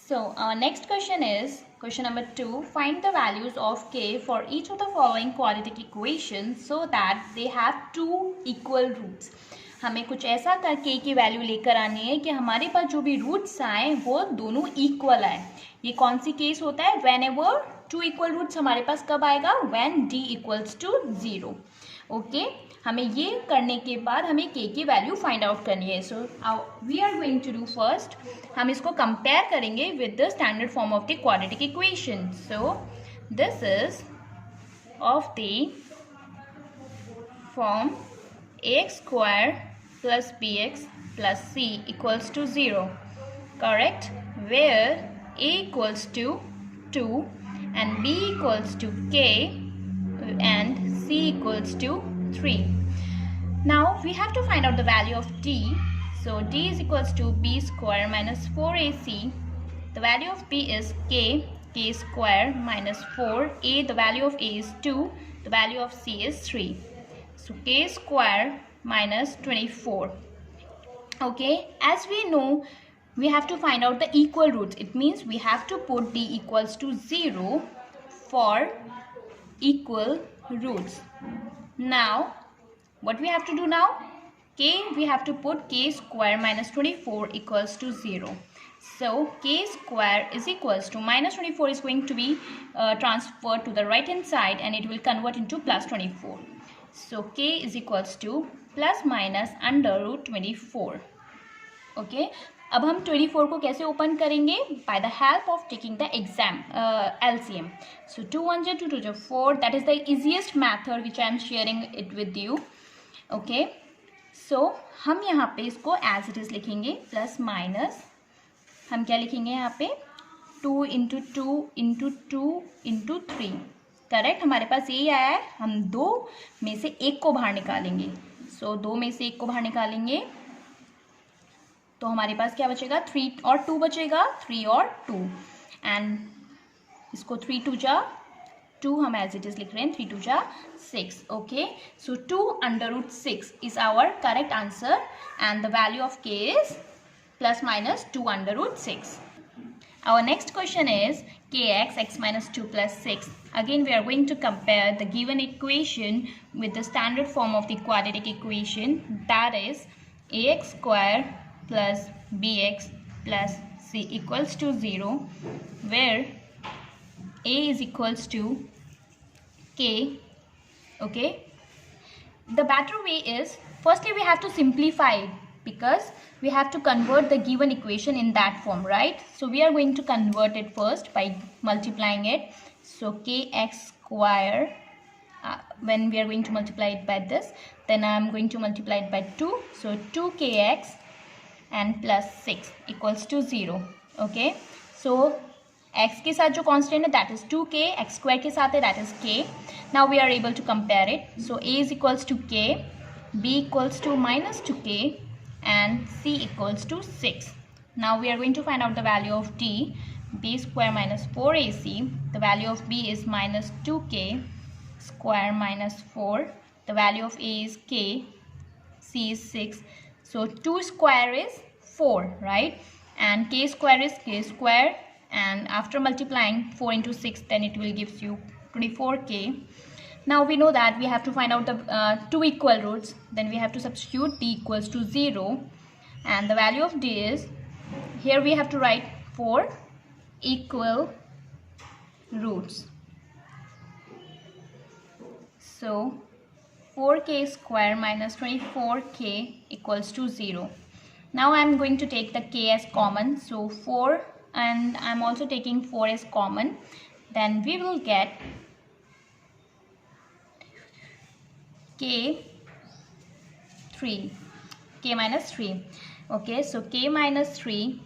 So our next question is question number 2. Find the values of k for each of the following quadratic equations so that they have two equal roots. हमें कुछ ऐसा कर k की value लेकर आनी है कि हमारे पास जो भी रूट्स आए वो दोनों इक्वल आए. ये कौन सी केस होता है? whenever two equal roots हमारे पास कब आएगा? when d equals to 0. Okay हमें ये करने के बाद हमें k की वैल्यू फाइंड आउट करनी है. So we are going to do first, हम इसको कंपेयर करेंगे with the standard form of the quadratic equation. So this is of the form ax square plus bx plus c equals to 0, correct, where a equals to 2 and b equals to k and c equals to 3. Now we have to find out the value of d. So d is equals to b square minus 4ac. The value of b is k square minus 4. The value of a is 2. The value of c is 3. So k square minus 24. Okay, as we know, we have to find out the equal roots. It means we have to put d equals to 0 for equal roots. Now what we have to do now? We have to put k square minus 24 equals to 0. So k square is equals to minus 24 is going to be transferred to the right hand side and it will convert into plus 24. So k is equals to plus minus under root 24. Okay, अब हम 24 को कैसे open करेंगे? By the help of taking the LCM. So 2 1 2 2 4. That is the easiest method which I am sharing it with you. Okay, so हम यहाँ पे इसको as it is लिखेंगे प्लस माइनस. हम क्या लिखेंगे यहाँ पे? 2 इंटू 2 इंटू 2 इंटू 3. करेक्ट, हमारे पास यही आया है. हम दो में से एक को बाहर निकालेंगे. सो दो में से एक को बाहर निकालेंगे तो हमारे पास क्या बचेगा? 3 और 2 बचेगा. 3 और 2 एंड इसको 3 2 जा 2 हम एज इट इज लिख रहे हैं. 3 2 जा 6. Okay, so 2 under root 6 is our correct answer and the value of k is plus minus 2 under root 6. Our next question is kx x minus 2 plus 6. Again we are going to compare the given equation with the standard form of the quadratic equation, that is ax square plus bx plus c equals to 0, where a is equals to k. Okay, the better way is firstly we have to simplify it because we have to convert the given equation in that form, right? So we are going to convert it first by multiplying it. So kx square, when we are going to multiply it by this, then I am going to multiply it by 2. So 2kx and plus 6 equals to 0. Okay, so x के साथ जो constant है that is 2k, x square के साथ है that is k. Now we are able to compare it. So a is equals to k, b equals to minus 2k and c equals to 6. Now we are going to find out the value of d. B square minus 4ac. The value of b is minus 2k square minus 4. The value of a is k. C is 6. So 2 square is 4, right? And k square is k square. And after multiplying 4 into 6, then it will gives you 24k. Now we know that we have to find out the two equal roots. Then we have to substitute d equals to 0. And the value of d is, here we have to write 4 equal roots. So 4k square minus 24k equals to 0. Now I am going to take the k as common. So 4 and I am also taking 4 as common. Then we will get k 3, k minus 3. Okay, so k minus 3.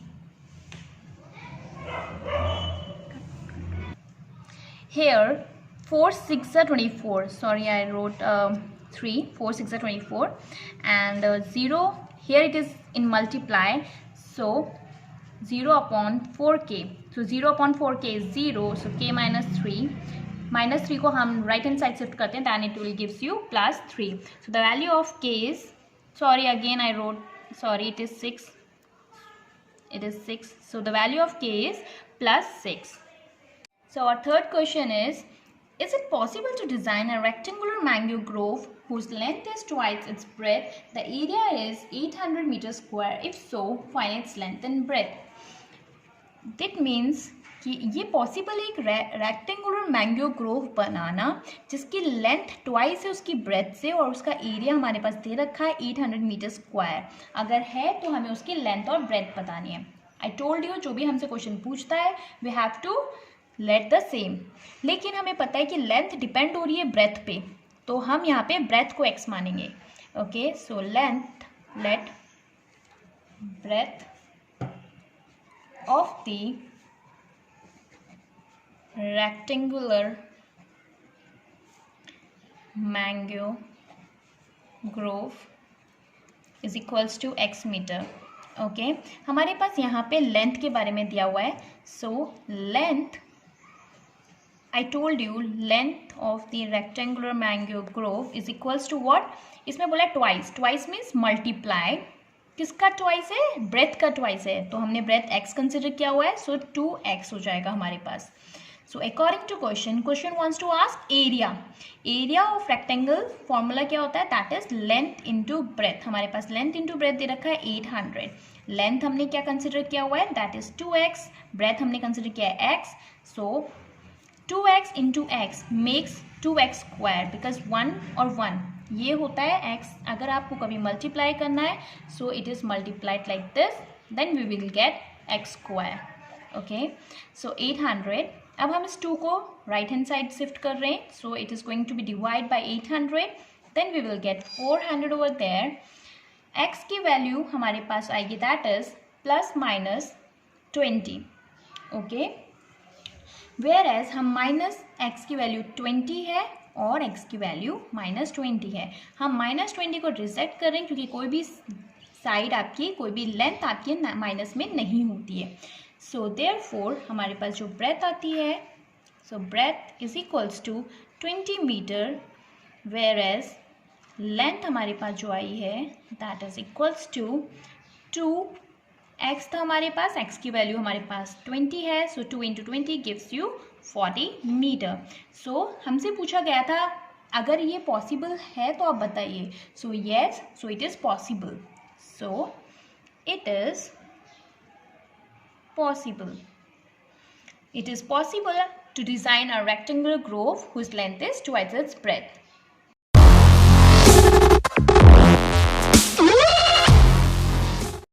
Here 4 6 are 24. Sorry, I wrote 3. 4 6 are 24 and 0 here it is in multiply. So 0 upon 4k. So 0 upon 4k is 0. So k minus 3. Minus 3 को हम right hand side shift करते हैं, then it will gives you plus 3. So the value of k is, sorry again I wrote, sorry it is 6. It is 6. So the value of k is plus 6. So our third question is it possible to design a rectangular mango grove whose length is twice its breadth? The area is 800 meters square. If so, find its length and breadth. That means कि ये possible है एक rectangular mango Grove बनाना जिसकी length twice है उसकी breath से और उसका एरिया हमारे पास दे रखा है 800 मीटर स्क्वायर. अगर है तो हमें उसकी लेंथ और ब्रेथ बतानी है. आई टोल्ड यू जो भी हमसे क्वेश्चन पूछता है we have to let the same. लेकिन हमें पता है कि लेंथ डिपेंड हो रही है ब्रेथ पे, तो हम यहाँ पे ब्रेथ को x मानेंगे. Okay, so length let breadth of the rectangular mango grove is equals to x metre. Okay, हमारे पास यहाँ पे लेंथ के बारे में दिया हुआ है. So length I told you length of the rectangular mango grove is equals to what. इसमें बोला ट्वाइस. Twice means multiply. किसका ट्वाइस है? ब्रेथ का ट्वाइस है, तो हमने ब्रेथ x कंसिडर किया हुआ है. सो 2x हो जाएगा हमारे पास. So according to question wants to ask area. Area of rectangle formula क्या होता है? That is length into breadth. हमारे पास length into breadth दे रखा है 800. Length हमने क्या कंसिडर किया हुआ है? That is 2x. Breadth हमने कंसिडर किया है x. So 2x into x makes 2x square because 1 और 1 ये होता है x. अगर आपको कभी मल्टीप्लाई करना है so it is multiplied like this, then we will get x square. Okay, so 800. अब हम इस 2 को राइट हैंड साइड शिफ्ट कर रहे हैं. So it is going to be divide by 800. Then we will get 400 over there. X की value हमारे पास आएगी that is plus minus 20. Okay, whereas हम माइनस एक्स की वैल्यू 20 है और एक्स की वैल्यू माइनस 20 है. हम माइनस 20 को रिजेक्ट कर रहे हैं क्योंकि कोई भी साइड आपकी कोई भी लेंथ आपकी माइनस में नहीं होती है. सो देयरफॉर हमारे पास जो ब्रेथ आती है so breadth is equals to 20 metre, whereas length हमारे पास जो आई है that is equals to 2x था हमारे पास. x की वैल्यू हमारे पास 20 है. सो 2 इंटू 20 गिव्स यू 40 मीटर. सो हमसे पूछा गया था अगर ये पॉसिबल है तो आप बताइए. So yes, so it is possible. So it is possible. It is possible to design a rectangular grove whose length is twice its breadth.